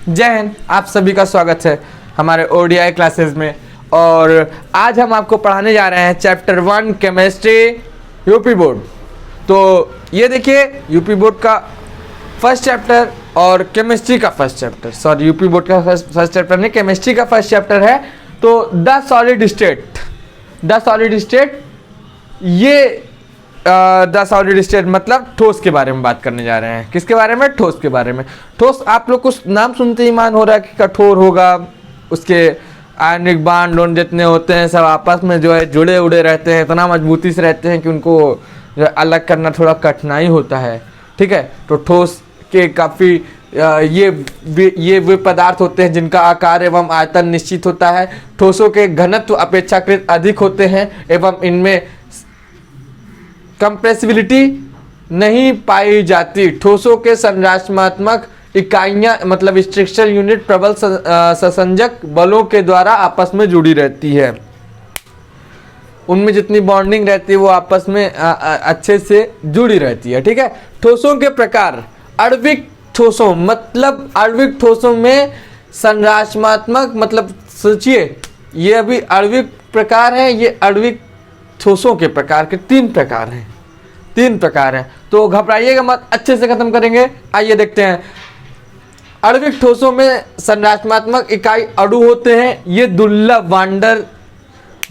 जय हिंद। आप सभी का स्वागत है हमारे ओडीआई क्लासेस में। और आज हम आपको पढ़ाने जा रहे हैं चैप्टर 1 केमिस्ट्री यूपी बोर्ड। तो ये देखिए यूपी बोर्ड का फर्स्ट चैप्टर और केमिस्ट्री का first chapter, sorry UP board का फर्स्ट चैप्टर नहीं, केमिस्ट्री का फर्स्ट चैप्टर है। तो द सॉलिड स्टेट, ये द सॉलिड स्टेट मतलब ठोस के बारे में बात करने जा रहे हैं। किसके बारे में? ठोस के बारे में। ठोस आप लोग को नाम सुनते ही मान हो रहा है कि कठोर होगा, उसके आयनिक बांड जितने होते हैं सब आपस में जो है जुड़े उड़े रहते हैं, इतना मजबूती से रहते हैं कि उनको अलग करना थोड़ा कठिनाई होता है। ठीक है, तो ठोस के काफ़ी ये वे पदार्थ होते हैं जिनका आकार एवं आयतन निश्चित होता है। ठोसों के घनत्व अपेक्षाकृत अधिक होते हैं एवं इनमें कंप्रेसिबिलिटी नहीं पाई जाती। ठोसों के संरचनात्मक इकाइयां मतलब स्ट्रक्चरल यूनिट प्रबल संसंजक बलों के द्वारा आपस में जुड़ी रहती है। उनमें जितनी बॉन्डिंग रहती है वो आपस में अच्छे से जुड़ी रहती है। ठीक है, ठोसों के प्रकार। आणविक ठोसों मतलब आणविक ठोसों में संरचनात्मक मतलब सोचिए, ये अभी आणविक प्रकार है, ये आणविक ठोसों के प्रकार के तीन प्रकार हैं। तो घबराइएगा मत, अच्छे से खत्म करेंगे। आइए देखते हैं। आणविक ठोसों में संरचनात्मक इकाई अणु होते हैं। ये दुर्लभ वांडर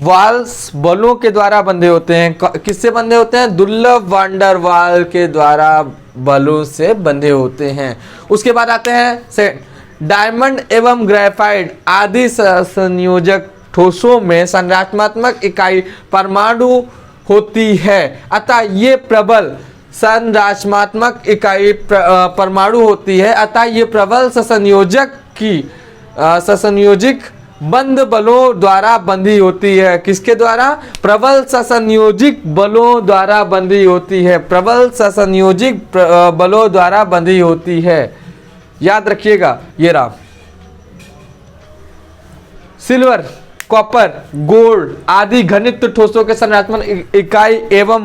वाल्स बलों के द्वारा बंधे होते हैं। किससे बंधे होते हैं? दुर्लभ वांडर वाल के द्वारा बलों से बंधे होते हैं। उसके बाद आते हैं से डायमंड एवं ग्रेफाइट आदि संयोजक ठोसों में संरचनात्मक इकाई परमाणु होती है, अतः ये प्रबल संरचनात्मक इकाई परमाणु होती है, अतः ये प्रबल ससंयोजक बंध बलों द्वारा बंधी होती है। किसके द्वारा? प्रबल ससंयोजक बलों द्वारा बंधी होती है। प्रबल ससंयोजक बलों द्वारा बंधी होती है। याद रखिएगा, ये रहा। सिल्वर, कॉपर, गोल्ड आदि घनित ठोसों के संरचनात्मक इकाई एवं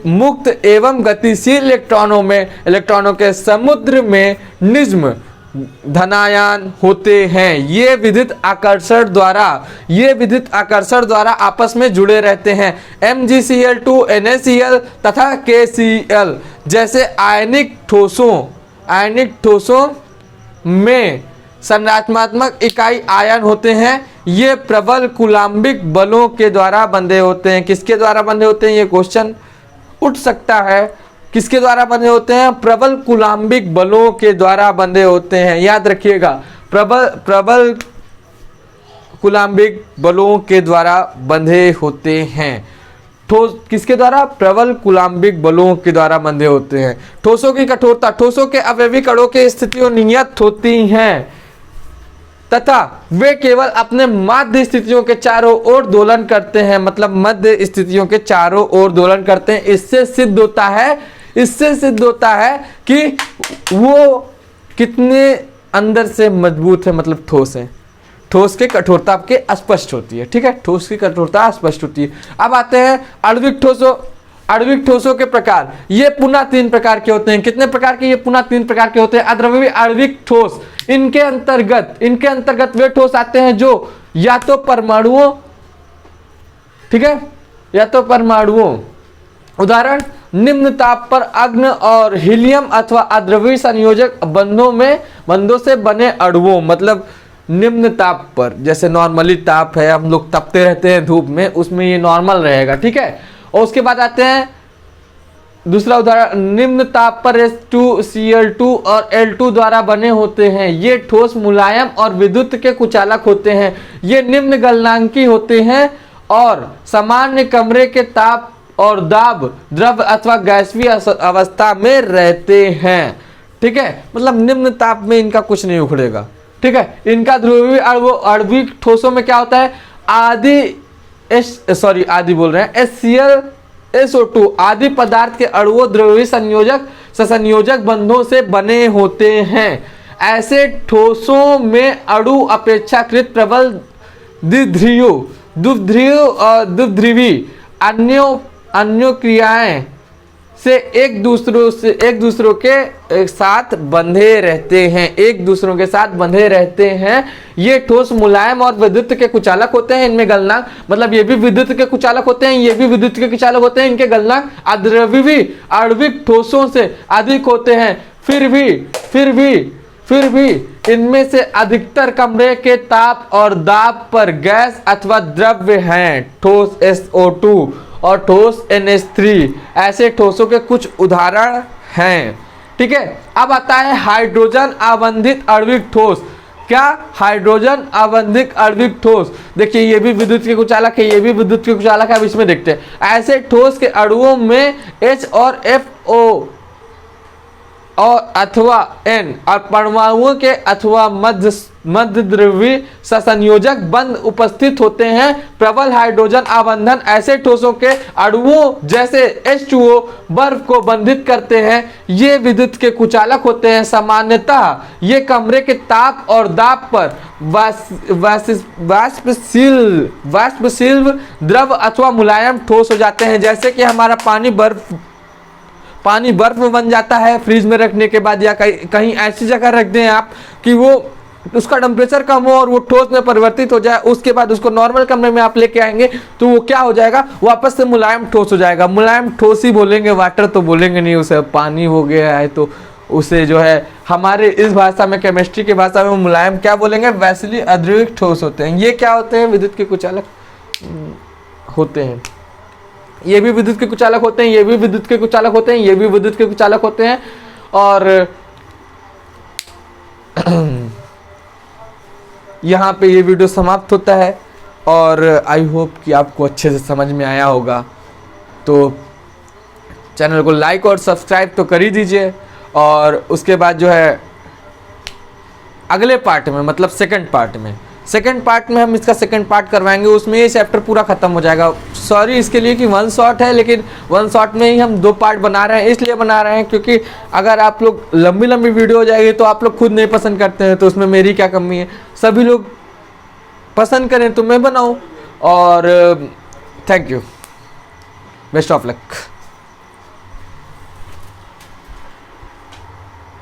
मुक्त एवं गतिशील इलेक्ट्रॉनों के समुद्र में निज्म धनायन होते हैं। ये विद्युत आकर्षण द्वारा आपस में जुड़े रहते हैं। MgCl2 NaCl तथा KCl जैसे आयनिक ठोसों में संरचनात्मक इकाई आयन होते हैं। ये प्रबल कूलाम्बिक बलों के द्वारा बंधे होते हैं। किसके द्वारा बंधे होते हैं? ये क्वेश्चन उठ सकता है। किसके द्वारा बंधे होते हैं? प्रबल कूलाम्बिक बलों के द्वारा बंधे होते हैं। याद रखिएगा, प्रबल कूलाम्बिक बलों के द्वारा बंधे होते हैं। ठोस किसके द्वारा? प्रबल कूलाम्बिक बलों के द्वारा बंधे होते हैं। ठोसों की कठोरता। ठोसों के अवयविक कणों की स्थितियों नियत होती हैं तथा वे केवल अपने मध्य स्थितियों के चारों ओर दोलन करते हैं, मतलब मध्य स्थितियों के चारों ओर दोलन करते हैं। इससे सिद्ध होता है कि वो कितने अंदर से मजबूत है, मतलब ठोस है। ठोस की कठोरता आपके स्पष्ट होती है। ठीक है, ठोस की कठोरता स्पष्ट होती है। अब आते हैं आणविक ठोसों के प्रकार। ये पुनः 3 प्रकार के होते हैं। कितने प्रकार के? ये पुनः 3 प्रकार के होते हैं। अद्रव्यी आणविक ठोस, इनके अंतर्गत वे ठोस आते हैं जो या तो परमाणुओं, ठीक है, या तो परमाणुओं, उदाहरण निम्न ताप पर अग्नि और हीलियम अथवा अद्रव्यी संयोजक बंधों से बने अणुओं, मतलब निम्न ताप पर, जैसे नॉर्मली ताप है, हम लोग तपते रहते हैं धूप में, उसमें ये नॉर्मल रहेगा। ठीक है, और उसके बाद आते हैं दूसरा उदाहरण, निम्न ताप पर H2Cl2 और L2 द्वारा बने होते हैं। ये ठोस मुलायम और विद्युत के कुचालक होते हैं। ये निम्न गलनांकी होते हैं और सामान्य कमरे के ताप और दाब द्रव अथवा गैसीय अवस्था में रहते हैं। ठीक है, मतलब निम्न ताप में इनका कुछ नहीं उखड़ेगा। ठीक है, इनका ध्रुवीय आणविक ठोसों में क्या होता है? HCl SO2 आदि पदार्थ के अणुओं द्रव्यीय संयोजक बंधों से बने होते हैं। ऐसे ठोसों में अणु अपेक्षाकृत प्रबल द्विध्रुवी अन्यों क्रियाएं से एक दूसरों के साथ बंधे रहते हैं, एक दूसरों के साथ बंधे रहते हैं। ये ठोस मुलायम और विद्युत के कुचालक होते हैं। इनमें गलनांक, मतलब ये भी विद्युत के कुचालक होते हैं, ये भी विद्युत के कुचालक होते हैं। इनके गलनांक अद्रव्यवी आणविक ठोसों से अधिक होते हैं। फिर भी इनमें से अधिकतर कमरे के ताप और दाब पर गैस अथवा द्रव्य हैं। ठोस SO2 और ठोस NH3 ऐसे ठोसों के कुछ उदाहरण हैं। ठीक है, अब आता है हाइड्रोजन आवंधित आणविक ठोस। क्या? हाइड्रोजन आवंधित आणविक ठोस। देखिए ये भी विद्युत के कुचालक है, ये भी विद्युत के कुचालक है। अब इसमें देखते हैं, ऐसे ठोस के अणुओं में H और FO और अथवा N और परमाणुओं के अथवा मध्य द्रव्य संयोजक बंध उपस्थित होते हैं। प्रबल हाइड्रोजन आबंधन ऐसे ठोसों के अणुओं जैसे H2O बर्फ को बंधित करते हैं। ये विद्युत के कुचालक होते हैं। सामान्यतः ये कमरे के ताप और दाब पर वाष्पशील द्रव अथवा मुलायम ठोस हो जाते हैं। जैसे कि हमारा पानी बर्फ बन जाता है फ्रीज में रखने के बाद, या कहीं ऐसी जगह रख दें आप कि वो उसका टेम्परेचर कम हो और वो ठोस में परिवर्तित हो जाए। उसके बाद उसको नॉर्मल कमरे में आप लेके आएंगे तो वो क्या हो जाएगा, वापस से मुलायम ठोस हो जाएगा। मुलायम ठोस ही बोलेंगे, वाटर तो बोलेंगे नहीं उसे। पानी हो गया है तो उसे जो है हमारे इस भाषा में, केमिस्ट्री की भाषा में मुलायम क्या बोलेंगे, वैसिली अद्रव्यिक ठोस होते हैं। ये क्या होते हैं? विद्युत के कुचालक होते हैं। ये भी विद्युत के कुचालक होते हैं, ये भी विद्युत के कुचालक होते हैं, ये भी विद्युत के कुचालक होते हैं। और यहाँ पे ये वीडियो समाप्त होता है और आई होप कि आपको अच्छे से समझ में आया होगा। तो चैनल को लाइक और सब्सक्राइब तो कर ही दीजिए। और उसके बाद जो है अगले पार्ट में, मतलब सेकंड पार्ट में हम इसका सेकंड पार्ट करवाएंगे। उसमें ये चैप्टर पूरा खत्म हो जाएगा। सॉरी इसके लिए कि 1 शॉट है, लेकिन 1 शॉट में ही हम 2 पार्ट बना रहे हैं। इसलिए बना रहे हैं क्योंकि अगर आप लोग लंबी वीडियो हो जाएगी तो आप लोग खुद नहीं पसंद करते हैं, तो उसमें मेरी क्या कमी है। सभी लोग पसंद करें तो मैं बनाऊं। और thank you, best of luck.